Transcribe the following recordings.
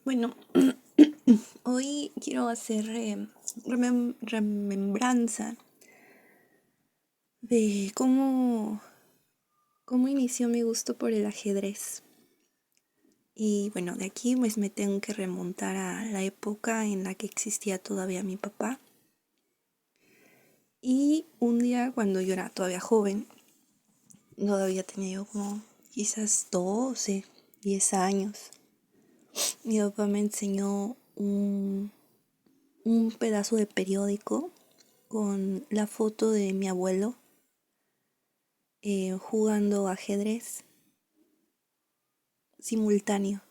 Bueno, hoy quiero hacer remembranza de cómo inició mi gusto por el ajedrez. Y bueno, de aquí pues me tengo que remontar a la época en la que existía todavía mi papá. Y un día cuando yo era todavía joven, todavía tenía yo como quizás 12, 10 años, mi papá me enseñó un pedazo de periódico con la foto de mi abuelo jugando ajedrez simultáneo.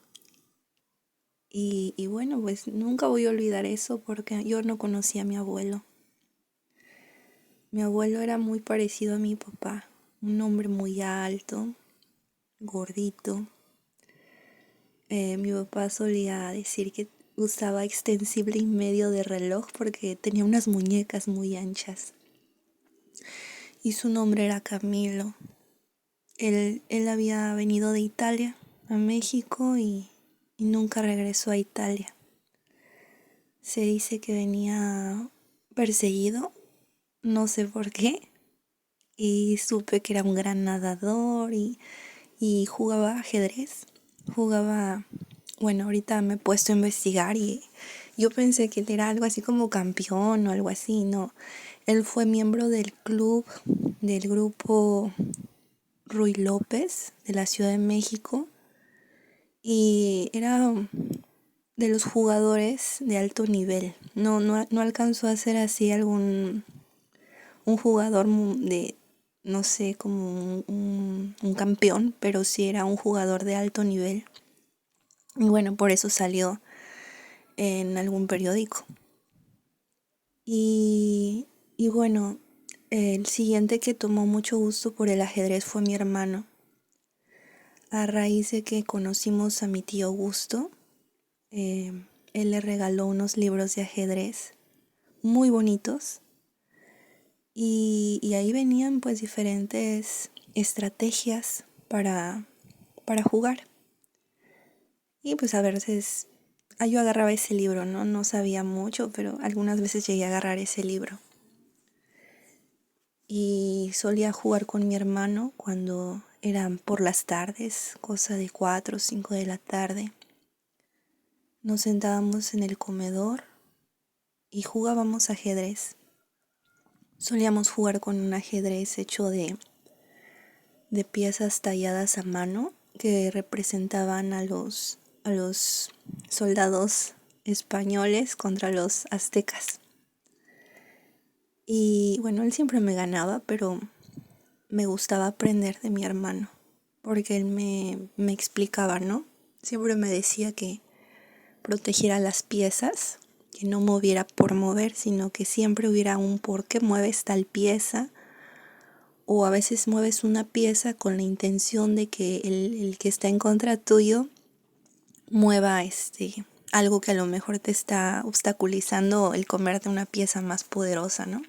Y bueno, pues nunca voy a olvidar eso porque yo no conocía a mi abuelo. Mi abuelo era muy parecido a mi papá, un hombre muy alto, gordito. Mi papá solía decir que usaba extensible y medio de reloj porque tenía unas muñecas muy anchas. Y su nombre era Camilo. Él había venido de Italia a México y nunca regresó a Italia. Se dice que venía perseguido, no sé por qué, y supe que era un gran nadador y jugaba ajedrez. Jugaba, bueno, ahorita me he puesto a investigar y yo pensé que él era algo así como campeón o algo así, no. Él fue miembro del grupo Ruy López de la Ciudad de México y era de los jugadores de alto nivel. No alcanzó a ser así un jugador de, no sé, como un campeón, pero sí era un jugador de alto nivel. Y bueno, por eso salió en algún periódico. Y, y bueno, el siguiente que tomó mucho gusto por el ajedrez fue mi hermano. A raíz de que conocimos a mi tío Augusto, eh, él le regaló unos libros de ajedrez muy bonitos y ahí venían pues diferentes estrategias para jugar. Y pues a veces yo agarraba ese libro, ¿no? No sabía mucho, pero algunas veces llegué a agarrar ese libro. Y solía jugar con mi hermano cuando eran por las tardes, cosa de 4 o 5 de la tarde. Nos sentábamos en el comedor y jugábamos ajedrez. Solíamos jugar con un ajedrez hecho de piezas talladas a mano que representaban a los soldados españoles contra los aztecas. Y bueno, él siempre me ganaba, pero me gustaba aprender de mi hermano, porque él me explicaba, ¿no? Siempre me decía que protegiera las piezas, que no moviera por mover, sino que siempre hubiera un por qué mueves tal pieza, o a veces mueves una pieza con la intención de que el que está en contra tuyo mueva algo que a lo mejor te está obstaculizando el comerte una pieza más poderosa, ¿no?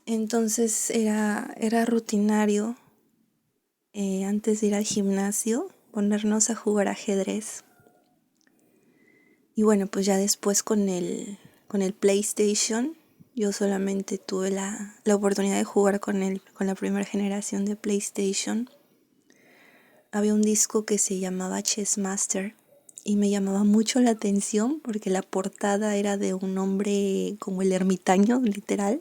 Entonces era rutinario antes de ir al gimnasio ponernos a jugar ajedrez. Y bueno, pues ya después con el PlayStation, yo solamente tuve la oportunidad de jugar con la primera generación de PlayStation. Había un disco que se llamaba Chess Master y me llamaba mucho la atención porque la portada era de un hombre como el ermitaño, literal,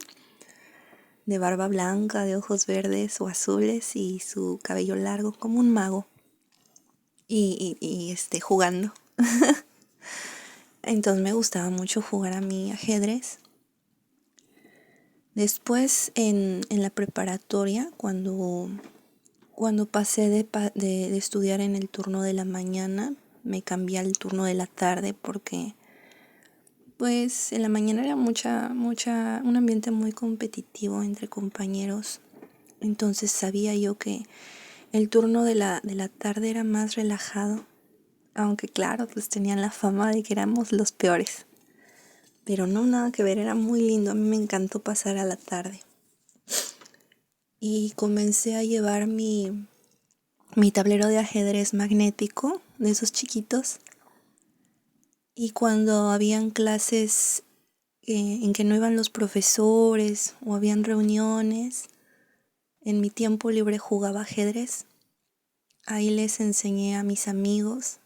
de barba blanca, de ojos verdes o azules y su cabello largo, como un mago, y jugando. Entonces me gustaba mucho jugar a mi ajedrez. Después en la preparatoria, cuando pasé de estudiar en el turno de la mañana, me cambié al turno de la tarde porque pues en la mañana era un ambiente muy competitivo entre compañeros. Entonces sabía yo que el turno de la tarde era más relajado, aunque claro, pues tenían la fama de que éramos los peores. Pero no, nada que ver, era muy lindo, a mí me encantó pasar a la tarde. Y comencé a llevar mi tablero de ajedrez magnético de esos chiquitos. Y cuando habían clases en que no iban los profesores o habían reuniones, en mi tiempo libre jugaba ajedrez. Ahí les enseñé a mis amigos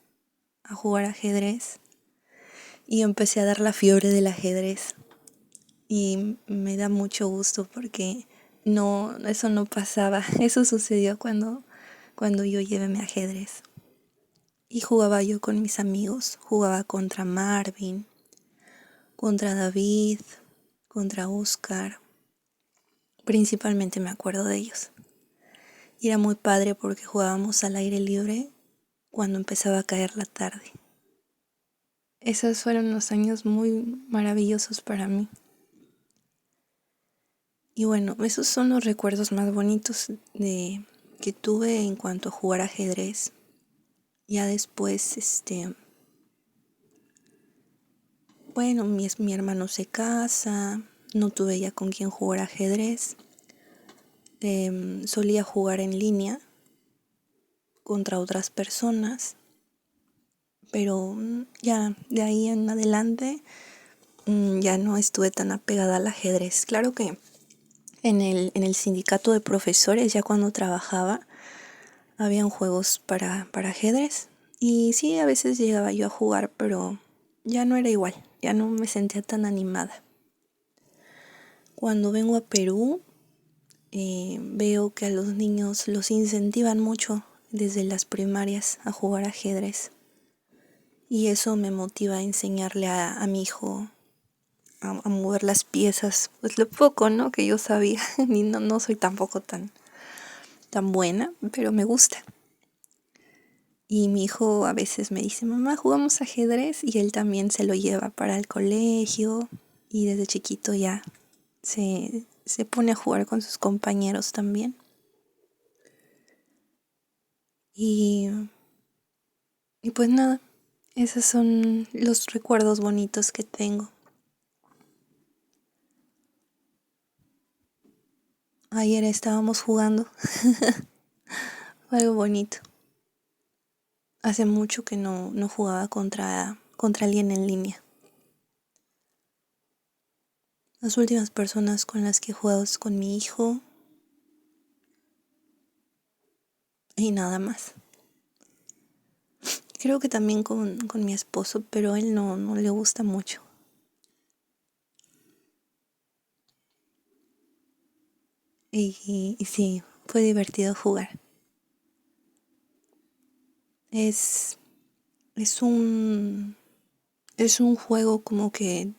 a jugar ajedrez y empecé a dar la fiebre del ajedrez. Y me da mucho gusto porque no, eso no pasaba. Eso sucedió cuando yo llevé mi ajedrez. Y jugaba yo con mis amigos. Jugaba contra Marvin, contra David, contra Oscar. Principalmente me acuerdo de ellos. Y era muy padre porque jugábamos al aire libre cuando empezaba a caer la tarde. Esos fueron unos años muy maravillosos para mí. Y bueno, esos son los recuerdos más bonitos que tuve en cuanto a jugar ajedrez. Ya después, bueno, mi hermano se casa, no tuve ya con quién jugar ajedrez. Solía jugar en línea contra otras personas, pero ya de ahí en adelante ya no estuve tan apegada al ajedrez. Claro que en el sindicato de profesores, ya cuando trabajaba, habían juegos para ajedrez. Y sí, a veces llegaba yo a jugar, pero ya no era igual, ya no me sentía tan animada. Cuando vengo a Perú, veo que a los niños los incentivan mucho desde las primarias a jugar ajedrez. Y eso me motiva a enseñarle a mi hijo a mover las piezas, pues lo poco, ¿no? Que yo sabía, y no soy tampoco tan buena, pero me gusta. Y mi hijo a veces me dice, mamá, jugamos ajedrez, y él también se lo lleva para el colegio, y desde chiquito ya se pone a jugar con sus compañeros también. Y pues nada, esos son los recuerdos bonitos que tengo. Ayer estábamos jugando, fue algo bonito. Hace mucho que no jugaba contra alguien en línea. Las últimas personas con las que he jugado es con mi hijo y nada más. Creo que también con mi esposo, pero a él no le gusta mucho. Y sí, fue divertido jugar. Es, es un, es un juego como que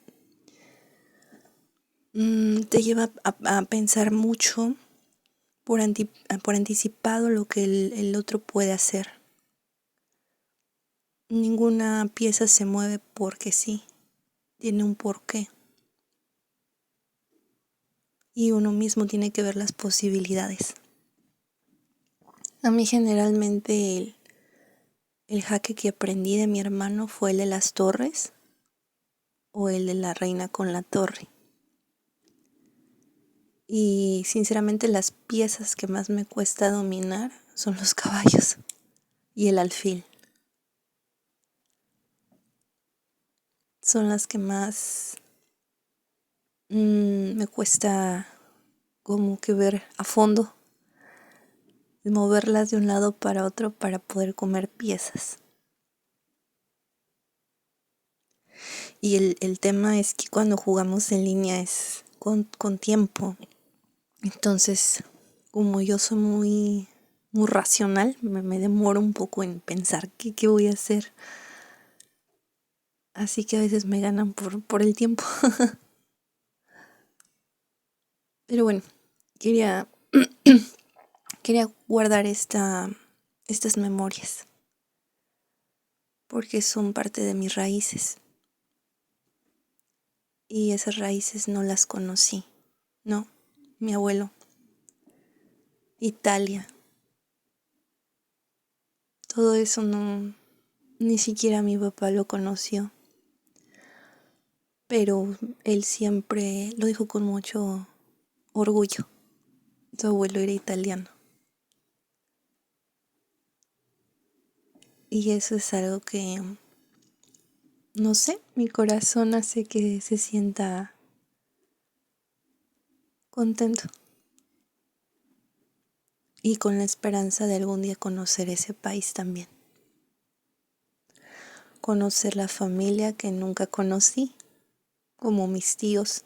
te lleva a pensar mucho por anticipado lo que el otro puede hacer. Ninguna pieza se mueve porque sí, tiene un porqué. Y uno mismo tiene que ver las posibilidades. A mí generalmente el jaque que aprendí de mi hermano fue el de las torres o el de la reina con la torre. Y sinceramente las piezas que más me cuesta dominar son los caballos y el alfil. Son las que más me cuesta como que ver a fondo, moverlas de un lado para otro para poder comer piezas. Y el tema es que cuando jugamos en línea es con tiempo. Entonces, como yo soy muy racional, me demoro un poco en pensar qué voy a hacer. Así que a veces me ganan por el tiempo. Pero bueno, quería guardar estas memorias porque son parte de mis raíces. Y esas raíces no las conocí. No, mi abuelo, Italia, todo eso no, ni siquiera mi papá lo conoció. Pero él siempre lo dijo con mucho orgullo. Su abuelo era italiano. Y eso es algo que, no sé, mi corazón hace que se sienta contento y con la esperanza de algún día conocer ese país también. Conocer la familia que nunca conocí, como mis tíos,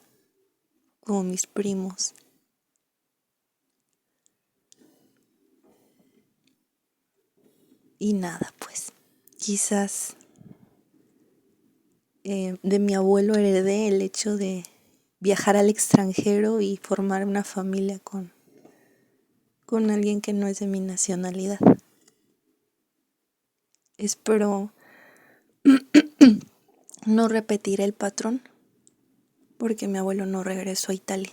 como mis primos. Y nada, pues, quizás de mi abuelo heredé el hecho de viajar al extranjero y formar una familia con alguien que no es de mi nacionalidad. Espero no repetir el patrón porque mi abuelo no regresó a Italia.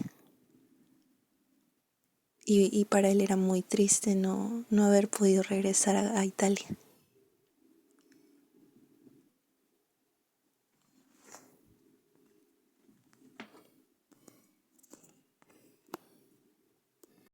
Y para él era muy triste no haber podido regresar a Italia.